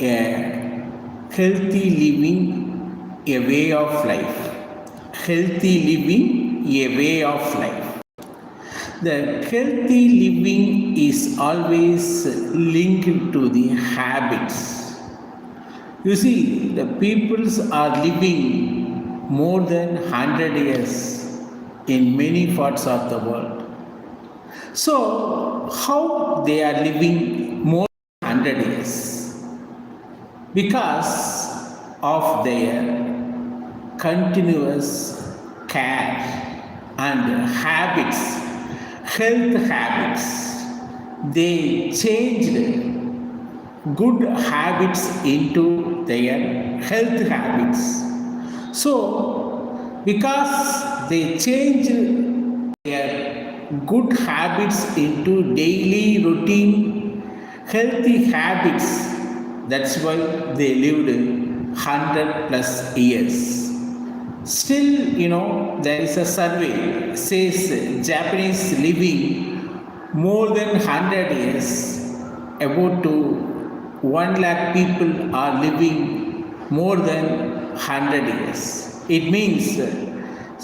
a healthy living, a way of life. Healthy living, a way of life. The healthy living is always linked to the habits. You see, the peoples are living more than 100 years in many parts of the world. So, how they are living more than 100 years? Because of their continuous care and habits, health habits. They changed good habits into their health habits. So, because they changed their good habits into daily routine healthy habits, that's why they lived 100 plus years. Still, there is a survey says Japanese living more than 100 years, about to 1 lakh people are living more than 100 years. It means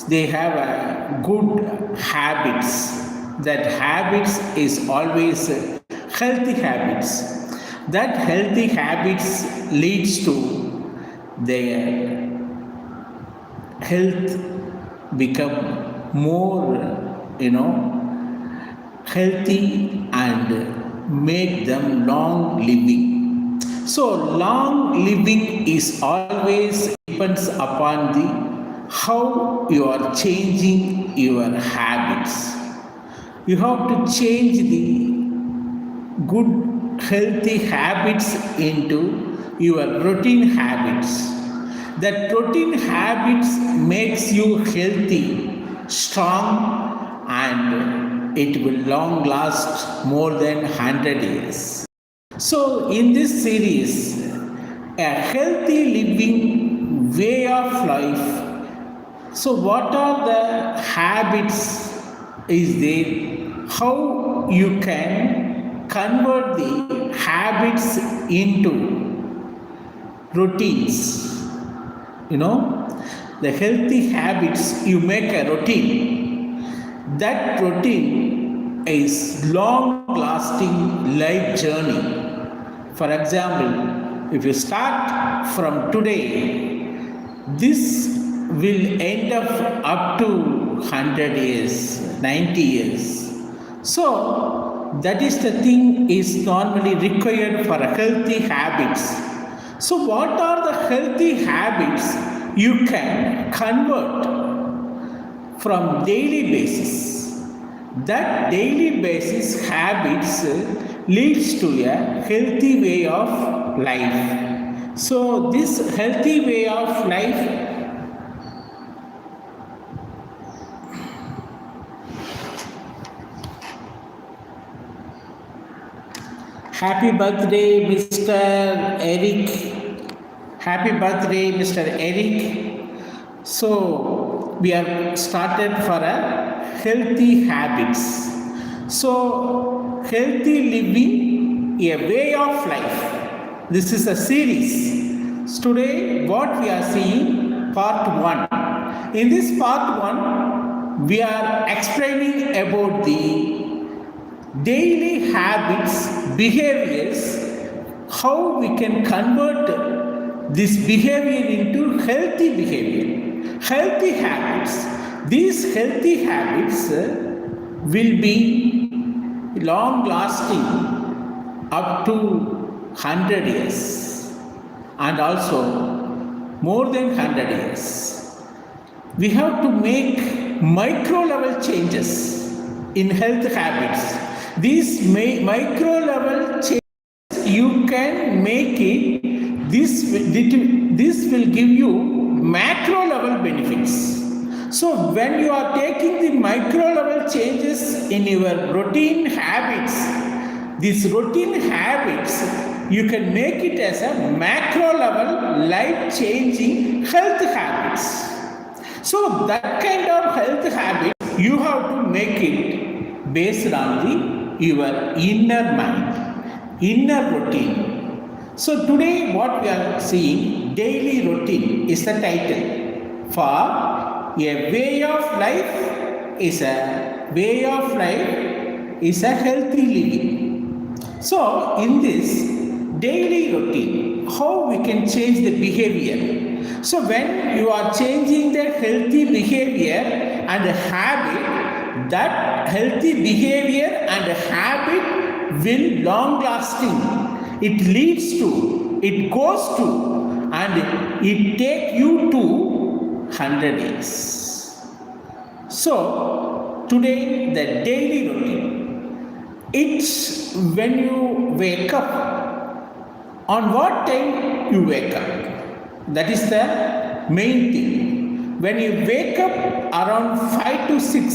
they have a good habits. That habits is always healthy habits. That healthy habits leads to their health become more, healthy and make them long living. So long living is always depends upon the how you are changing your habits. You have to change the good healthy habits into your routine habits. That routine habits makes you healthy, strong, and it will long last more than 100 years. So in this series, a healthy living way of life. So what are the habits is there? How you can convert the habits into routines. The healthy habits, you make a routine. That routine is long-lasting life journey. For example, if you start from today, this will end up to 100 years, 90 years. So, that is the thing is normally required for a healthy habits. So, what are the healthy habits you can convert from daily basis? That daily basis habits leads to a healthy way of life. So, this healthy way of life Happy birthday, Mr. Eric. Happy birthday, Mr. Eric. So, we are started for a healthy habits. So, healthy living, a way of life. This is a series. Today, what we are seeing, part 1. In this part 1, we are explaining about the daily habits, behaviors, how we can convert this behavior into healthy behavior, healthy habits. These healthy habits will be long lasting up to 100 years and also more than 100 years. We have to make micro level changes in health habits. These micro level changes, you can make it, this will give you macro level benefits. So when you are taking the micro level changes in your routine habits, these routine habits, you can make it as a macro level life changing health habits. So that kind of health habit, you have to make it based on your inner mind, inner routine. So today what we are seeing, daily routine is the title. For a way of life is a healthy living. So in this daily routine, how we can change the behavior. So when you are changing the healthy behavior and habit, that healthy behavior and habit will long lasting. It leads to, it goes to, and it take you to 100 years. So today the daily routine, it's when you wake up, on what time you wake up. That is the main thing. When you wake up around 5 to 6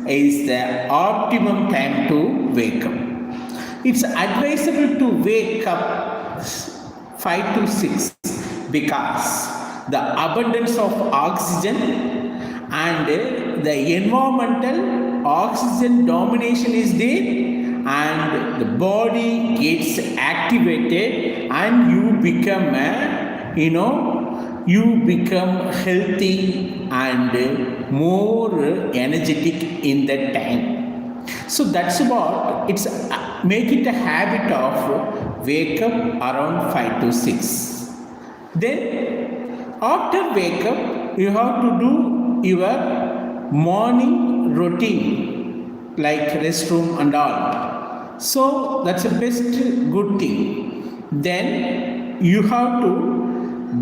is the optimum time to wake up. It's advisable to wake up 5 to 6 because the abundance of oxygen and the environmental oxygen domination is there, and the body gets activated and you become healthy and more energetic in that time. So that's what it's make it a habit of wake up around 5 to 6. Then after wake up you have to do your morning routine like restroom and all. So that's the best good thing. Then you have to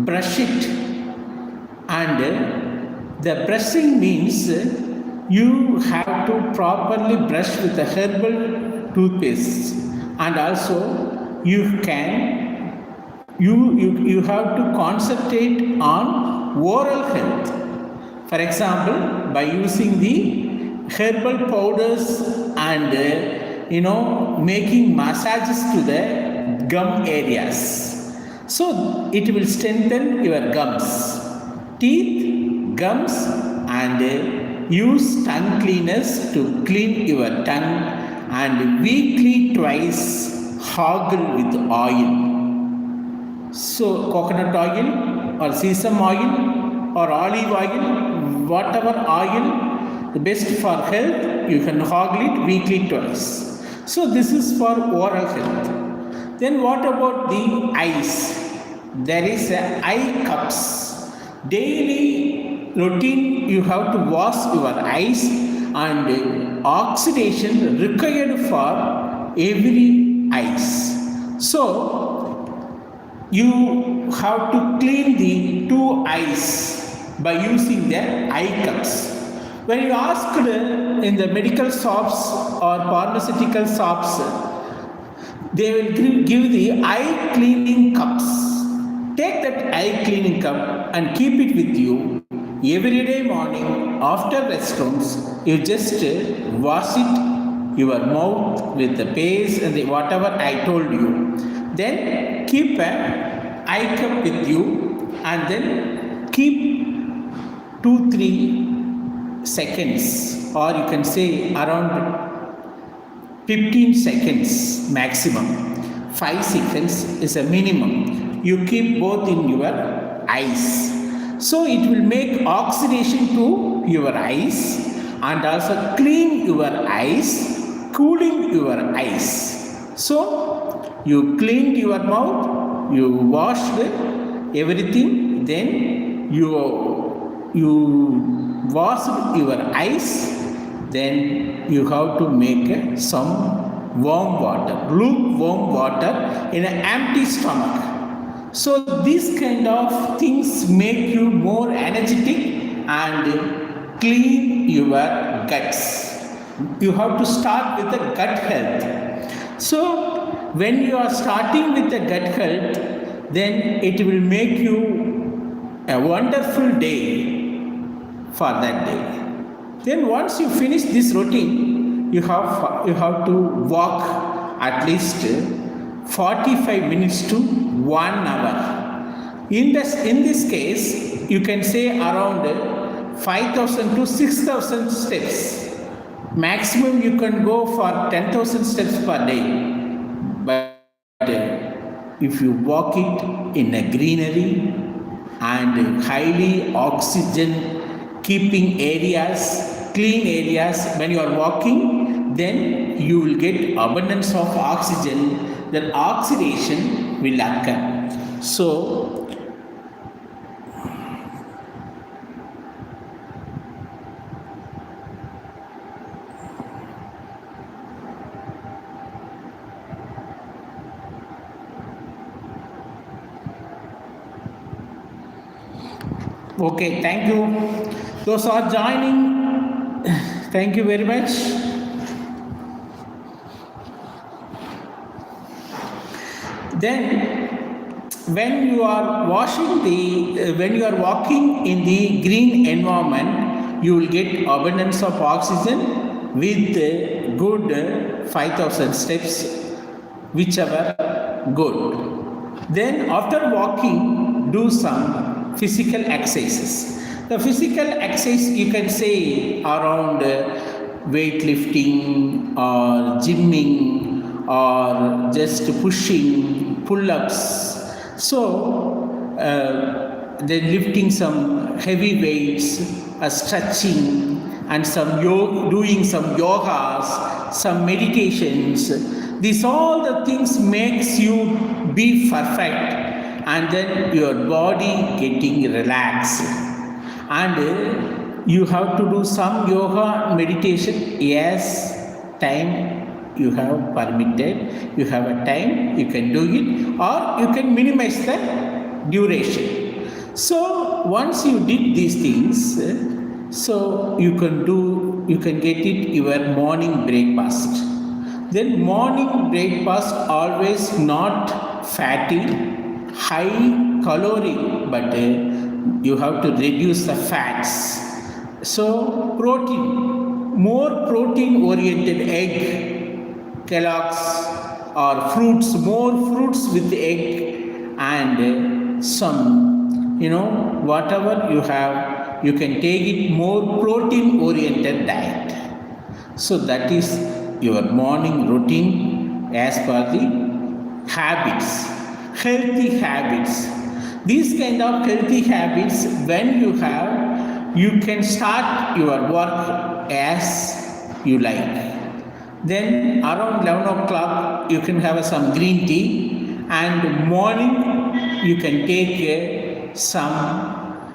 brush it, and the brushing means you have to properly brush with a herbal toothpaste, and also you have to concentrate on oral health. For example, by using the herbal powders and making massages to the gum areas, so it will strengthen your gums, teeth, gums, and use tongue cleaners to clean your tongue, and weekly twice hoggle with oil. So coconut oil or sesame oil or olive oil, whatever oil, the best for health, you can hoggle it weekly twice. So this is for oral health. Then what about the eyes? There is eye cups. Daily routine, you have to wash your eyes, and oxidation required for every eyes. So you have to clean the two eyes by using the eye cups. When you asked in the medical shops or pharmaceutical shops, they will give the eye cleaning cups. Take that eye cleaning cup and keep it with you every day morning after restrooms. You just wash it, your mouth with the paste and whatever I told you. Then keep an eye cup with you, and then keep 2-3 seconds, or you can say around 15 seconds maximum. 5 seconds is a minimum. You keep both in your eyes. So it will make oxidation to your eyes and also clean your eyes, cooling your eyes. So you cleaned your mouth, you washed everything, then you washed your eyes, then you have to make some warm water, lukewarm water in an empty stomach. So these kind of things make you more energetic and clean your guts. You have to start with the gut health. So when you are starting with the gut health, then it will make you a wonderful day for that day. Then once you finish this routine, you have to walk at least 45 minutes to 1 hour. In this case, you can say around 5,000 to 6,000 steps. Maximum you can go for 10,000 steps per day. But if you walk it in a greenery and highly oxygen keeping areas, clean areas, when you are walking, then you will get abundance of oxygen, then oxidation will occur. So okay, thank you. Those are joining. Thank you very much. Then, when you are when you are walking in the green environment, you will get abundance of oxygen with good 5,000 steps, whichever good. Then, after walking, do some physical exercises. The physical exercise you can say around weightlifting or gymming or just pushing, pull-ups. So then lifting some heavy weights, stretching, and doing some yogas, some meditations. These all the things makes you be perfect, and then your body getting relaxed. And you have to do some yoga meditation. Yes, time you have permitted, you have a time, you can do it, or you can minimize the duration. So once you did these things, so you can get it your morning breakfast. Then morning breakfast always not fatty, high calorie, but you have to reduce the fats. So protein, more protein oriented egg, Kellogg's, or fruits, more fruits with egg, and some, whatever you have, you can take it more protein oriented diet. So that is your morning routine as per the habits, healthy habits. These kind of healthy habits, when you have, you can start your work as you like. Then around 11 o'clock, you can have some green tea, and morning you can take some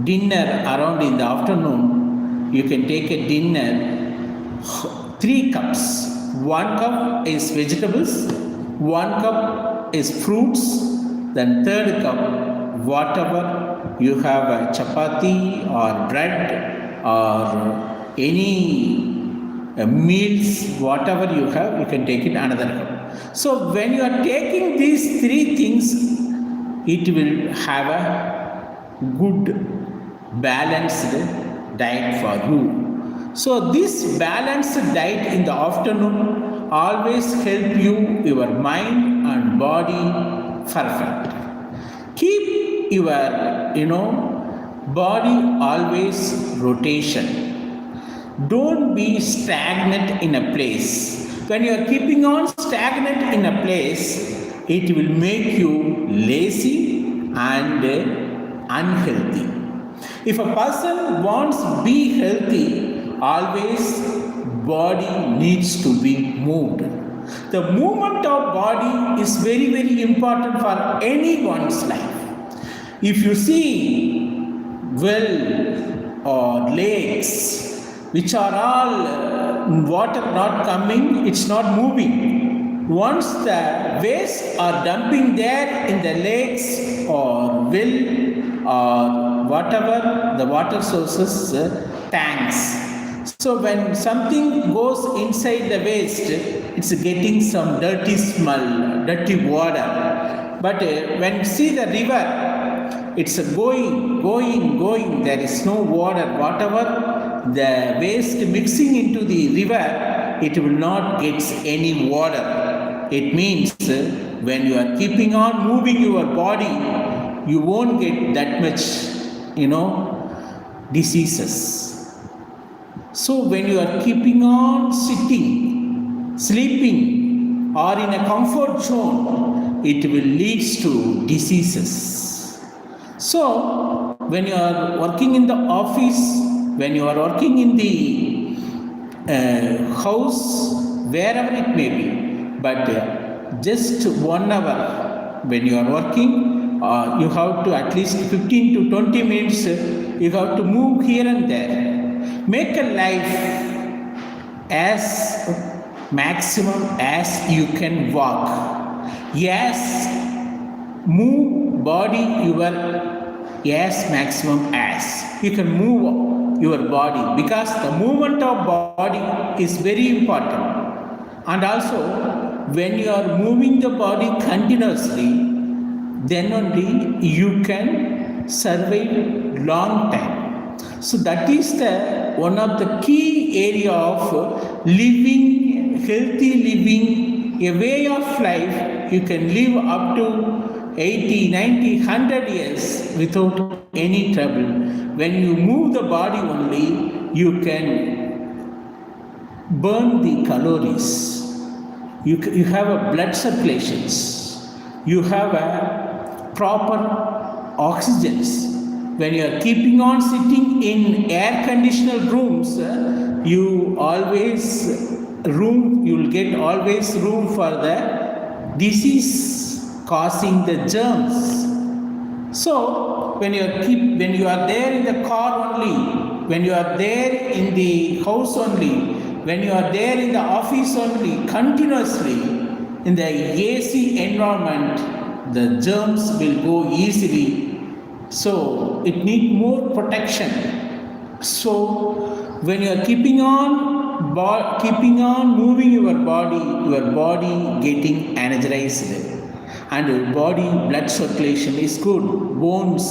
dinner around in the afternoon. You can take a dinner, 3 cups. 1 cup is vegetables, 1 cup is fruits, then 3rd cup, whatever you have, chapati or bread or any meals, whatever you have, you can take it another cup. So when you are taking these 3 things, it will have a good balanced diet for you. So this balanced diet in the afternoon always help you, your mind and body perfect. Keep your, body always rotation. Don't be stagnant in a place. When you are keeping on stagnant in a place, it will make you lazy and unhealthy. If a person wants to be healthy, always body needs to be moved. The movement of body is very, very important for anyone's life. If you see well or lakes, which are all water not coming, it's not moving. Once the waste are dumping there in the lakes or well or whatever the water sources, tanks. So when something goes inside the waste, it's getting some dirty smell, dirty water. But when you see the river, it's going, there is no water. Whatever the waste mixing into the river, it will not get any water. It means when you are keeping on moving your body, you won't get that much, diseases. So when you are keeping on sitting, sleeping, or in a comfort zone, it will lead to diseases. So, when you are working in the office, when you are working in the house, wherever it may be, but just 1 hour when you are working, you have to at least 15 to 20 minutes, you have to move here and there. Make a life as maximum as you can walk. Yes, move body your as maximum as you can move your body, because the movement of body is very important. And also, when you are moving the body continuously, then only you can survive long time. So that is the one of the key area of living, healthy living, a way of life. You can live up to 80, 90, 100 years without any trouble. When you move the body only, you can burn the calories. You have a blood circulations. You have a proper oxygens. When you are keeping on sitting in air-conditioned rooms, you will get always room for the disease causing the germs. So when you are there in the car only, when you are there in the house only, when you are there in the office only, continuously in the AC environment, the germs will go easily. So it needs more protection. So when you are keeping on moving your body getting energized, and your body blood circulation is good, bones,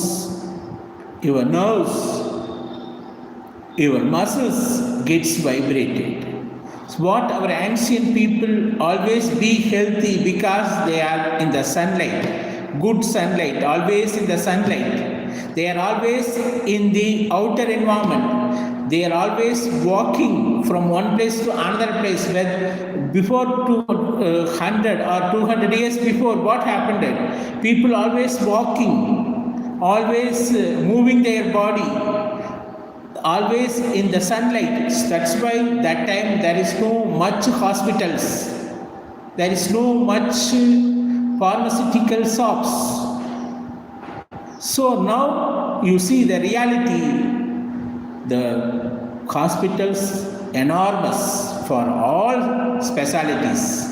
your nerves, your muscles gets vibrated. So what our ancient people always be healthy, because they are in the sunlight, good sunlight, always in the sunlight. They are always in the outer environment. They are always walking from one place to another place. Where before 200 or 200 years before, what happened? People always walking, always moving their body, always in the sunlight. That's why that time there is no much hospitals. There is no much pharmaceutical shops. So now you see the reality, the hospitals enormous for all specialties.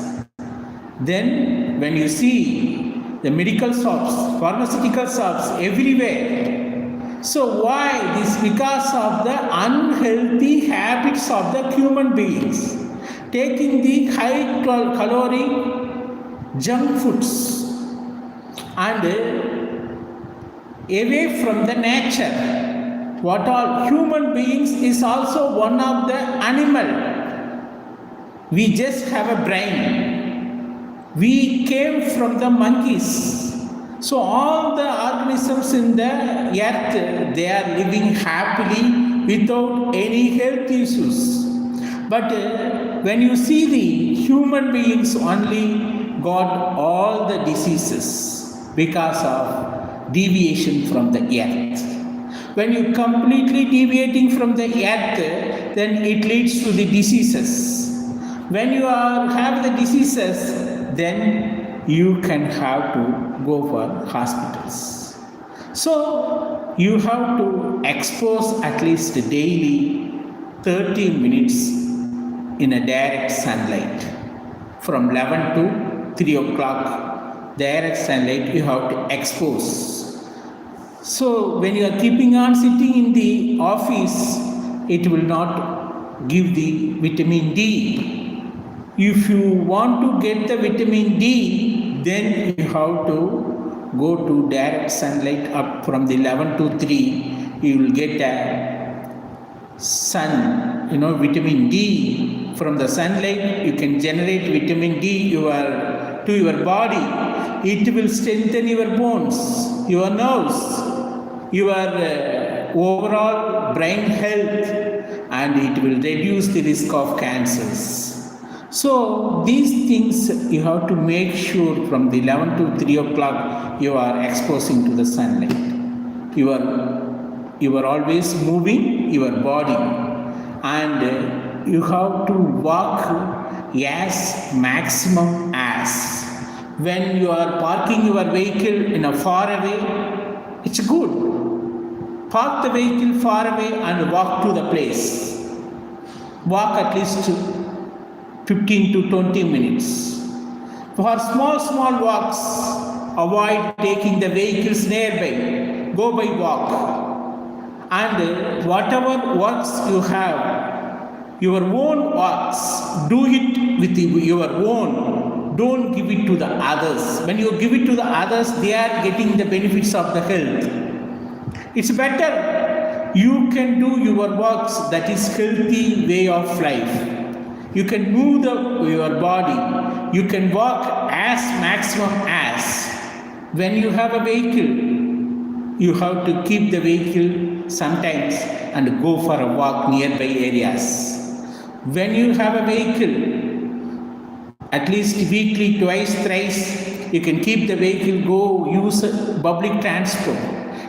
Then when you see the medical shops, pharmaceutical shops everywhere. So why this? Because of the unhealthy habits of the human beings, taking the high calorie junk foods and away from the nature. What all human beings is also one of the animal. We just have a brain. We came from the monkeys. So all the organisms in the earth, they are living happily without any health issues. But when you see the human beings only got all the diseases because of deviation from the earth. When you completely deviating from the earth, then it leads to the diseases. When you have the diseases, then you can have to go for hospitals. So you have to expose at least daily 30 minutes in a direct sunlight from 11 to 3 o'clock. Direct sunlight you have to expose. So when you are keeping on sitting in the office, it will not give the vitamin D. If you want to get the vitamin D, then you have to go to direct sunlight up from the 11 to 3. You will get a sun, vitamin D. From the sunlight, you can generate vitamin D to your body. It will strengthen your bones, your nerves, your overall brain health, and it will reduce the risk of cancers. So these things you have to make sure from the 11 to 3 o'clock you are exposing to the sunlight. You are always moving your body, and you have to walk as maximum as. When you are parking your vehicle in a far away, it's good. Park the vehicle far away and walk to the place. Walk at least 15 to 20 minutes. For small walks, avoid taking the vehicles nearby. Go by walk. And whatever works you have, your own works, do it with your own. Don't give it to the others. When you give it to the others, they are getting the benefits of the health. It's better you can do your works, that is healthy way of life. You can move your body. You can walk as maximum as. When you have a vehicle, you have to keep the vehicle sometimes and go for a walk nearby areas. When you have a vehicle, at least weekly, twice, thrice, you can keep the vehicle, go use public transport.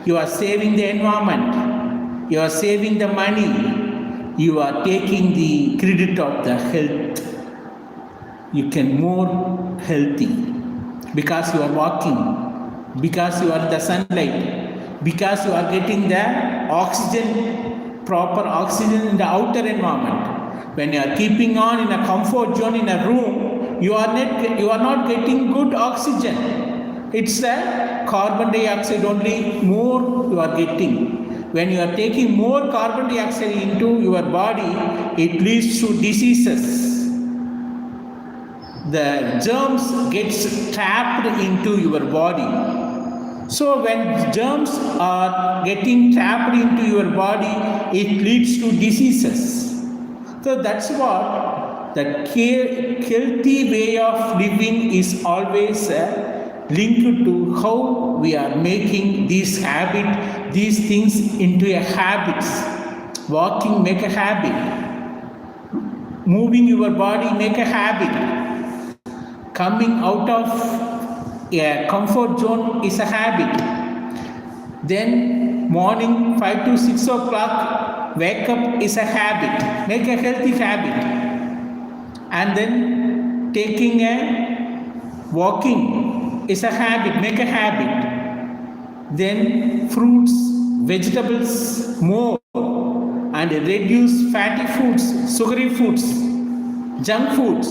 You are saving the environment. You are saving the money. You are taking the credit of the health. You can more healthy because you are walking, because you are in the sunlight, because you are getting the oxygen, proper oxygen in the outer environment. When you are keeping on in a comfort zone in a room, you are not getting good oxygen. It's the carbon dioxide only more you are getting. When you are taking more carbon dioxide into your body, it leads to diseases. The germs gets trapped into your body. So when germs are getting trapped into your body, it leads to diseases. So that's what the healthy way of living is always linked to how we are making these things into a habit. Walking, make a habit. Moving your body, make a habit. Coming out of a comfort zone is a habit. Then morning 5 to 6 o'clock, wake up is a habit. Make a healthy habit. And then taking a walking is a habit. Make a habit. Then fruits, vegetables more, and reduce fatty foods, sugary foods, junk foods.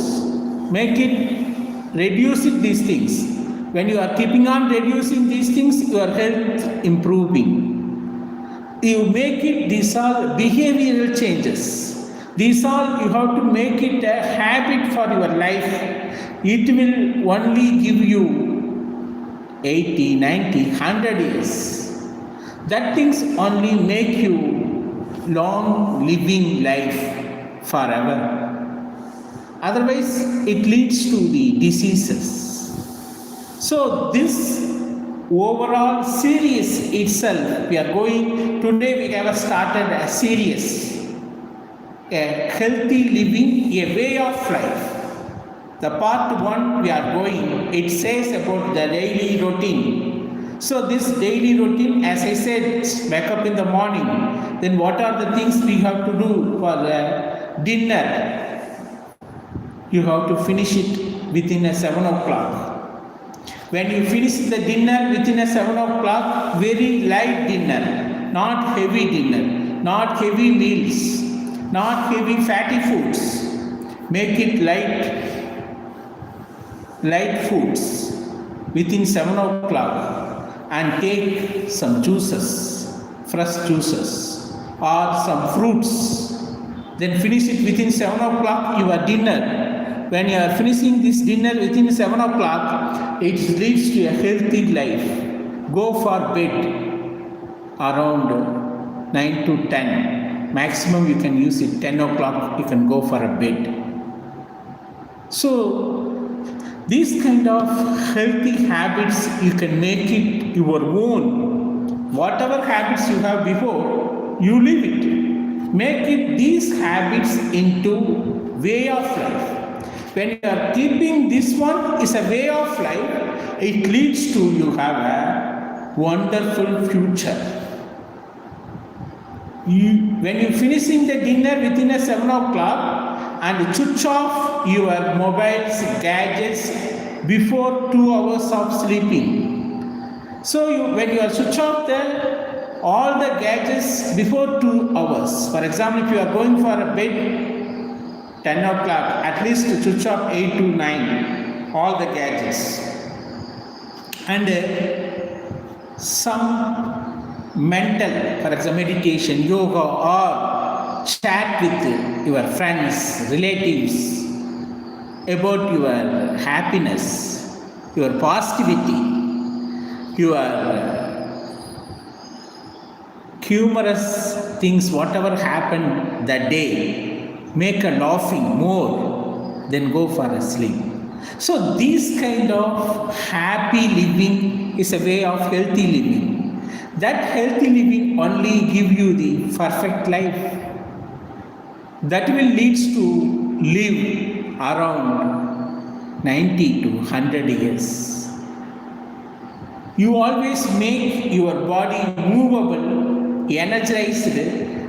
Reduce these things. When you are keeping on reducing these things, your health improving. You make it, these are behavioral changes. These all you have to make it a habit for your life. It will only give you 80, 90, 100 years. That things only make you long living life forever. Otherwise, it leads to the diseases. So this overall series itself, today we have started a series, a healthy living, a way of life. The part 1 we are going, it says about the daily routine. So this daily routine, as I said, wake up in the morning. Then what are the things we have to do for the dinner? You have to finish it within 7 o'clock. When you finish the dinner within 7 o'clock, very light dinner, not heavy dinner, not heavy meals, not heavy fatty foods. Make it light foods within 7 o'clock, and take some juices, fresh juices, or some fruits. Then finish it within 7 o'clock, your dinner. When you are finishing this dinner within 7 o'clock, it leads to a healthy life. Go for bed around 9 to 10. Maximum you can use it 10 o'clock, you can go for a bed. So these kind of healthy habits, you can make it your own. Whatever habits you have before, you live it. Make it these habits into way of life. When you are keeping this one is a way of life, it leads to you have a wonderful future. When you finishing the dinner within a 7 o'clock and switch off your mobiles, gadgets before 2 hours of sleeping. So when you are switch off all the gadgets before 2 hours. For example, if you are going for a bed 10 o'clock, at least switch off 8 to 9, all the gadgets. And some mental, for example, meditation, yoga, or chat with your friends, relatives about your happiness, your positivity, your humorous things, whatever happened that day. Make a laughing more, then go for a sleep. So this kind of happy living is a way of healthy living. That healthy living only give you the perfect life. That will leads to live around 90 to 100 years. You always make your body movable, energized,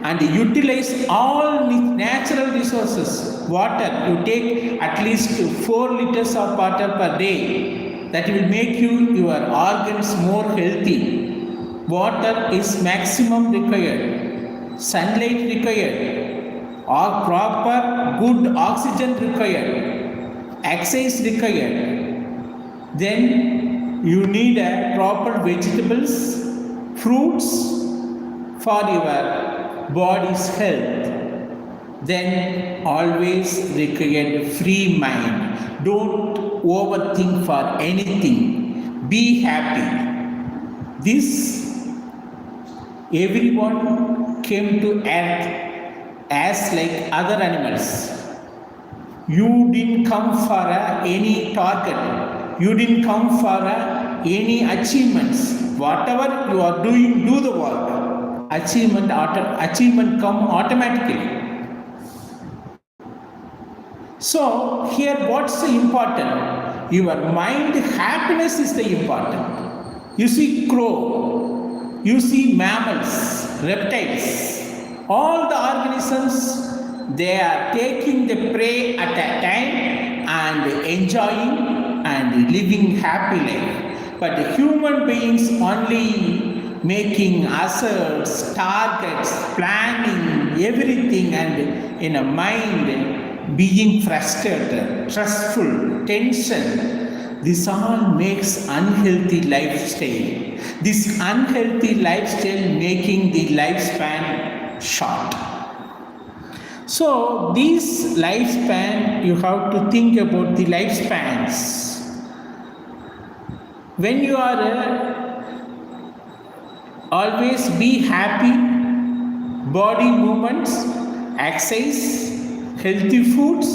and utilize all natural resources. Water, you take at least 4 liters of water per day. That will make your organs more healthy. Water is maximum required. Sunlight required. Or proper good oxygen required. Exercise required. Then you need a proper vegetables, fruits for your body's health. Then always require a free mind. Don't overthink for anything. Be happy. This everyone came to earth as like other animals. You didn't come for any target. You didn't come for any achievements. Whatever you are doing, do the work. Achievement come automatically. So here what's the important? Your mind happiness is the important. You see crow, you see mammals, reptiles, all the organisms, they are taking the prey at a time and enjoying and living happy life. But human beings only making asserts, targets, planning, everything, and in a mind being frustrated, stressful, tension. This all makes unhealthy lifestyle. This unhealthy lifestyle making the lifespan short. So this lifespan, you have to think about the lifespans. When you are always be happy, body movements, exercise, healthy foods,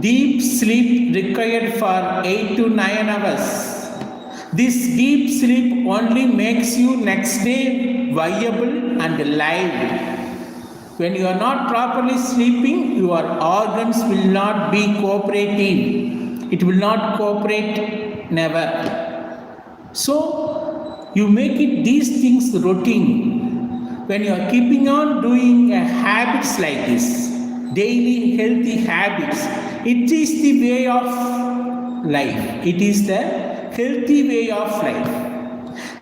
deep sleep required for 8 to 9 hours. This deep sleep only makes you next day viable and live. When you are not properly sleeping, your organs will not be cooperative. It will not cooperate never. So you make it these things routine. When you are keeping on doing habits like this, daily healthy habits, it is the way of life. It is the healthy way of life.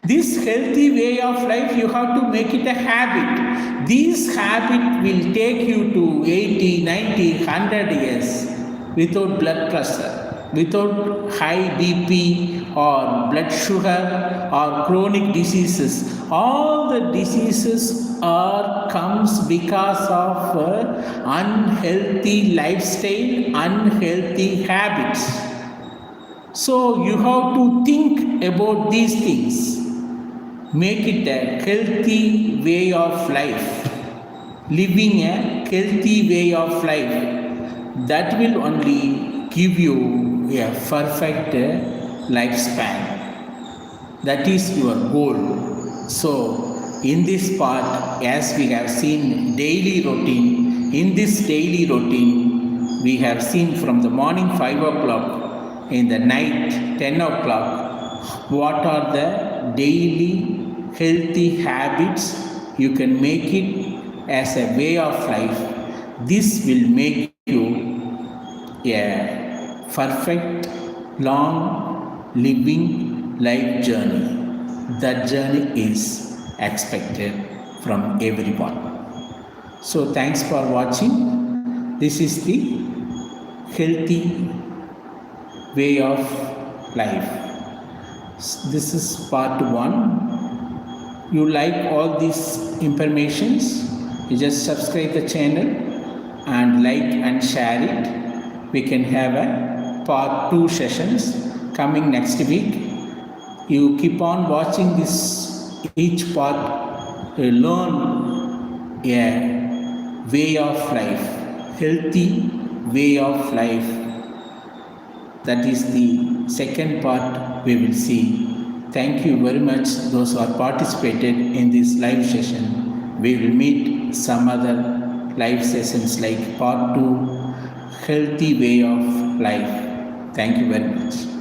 This healthy way of life, you have to make it a habit. This habit will take you to 80, 90, 100 years without blood pressure, without high BP or blood sugar or chronic diseases. All the diseases comes because of unhealthy lifestyle, unhealthy habits. So you have to think about these things. Make it a healthy way of life. Living a healthy way of life. That will only give you a perfect lifespan. That is your goal. So in this part, as we have seen daily routine, in this daily routine, we have seen from the morning 5 o'clock in the night 10 o'clock what are the daily healthy habits you can make it as a way of life. This will make you a perfect long living life journey. That journey is expected from everyone. So thanks for watching. This is the healthy way of life. This is part 1. You like all these informations, you just subscribe the channel and like and share it. We can have a part 2 sessions coming next week. You keep on watching this each part, learn a way of life, healthy way of life. That is the second part we will see. Thank you very much those who are participated in this live session. We will meet some other live sessions like part 2, healthy way of life. Thank you very much.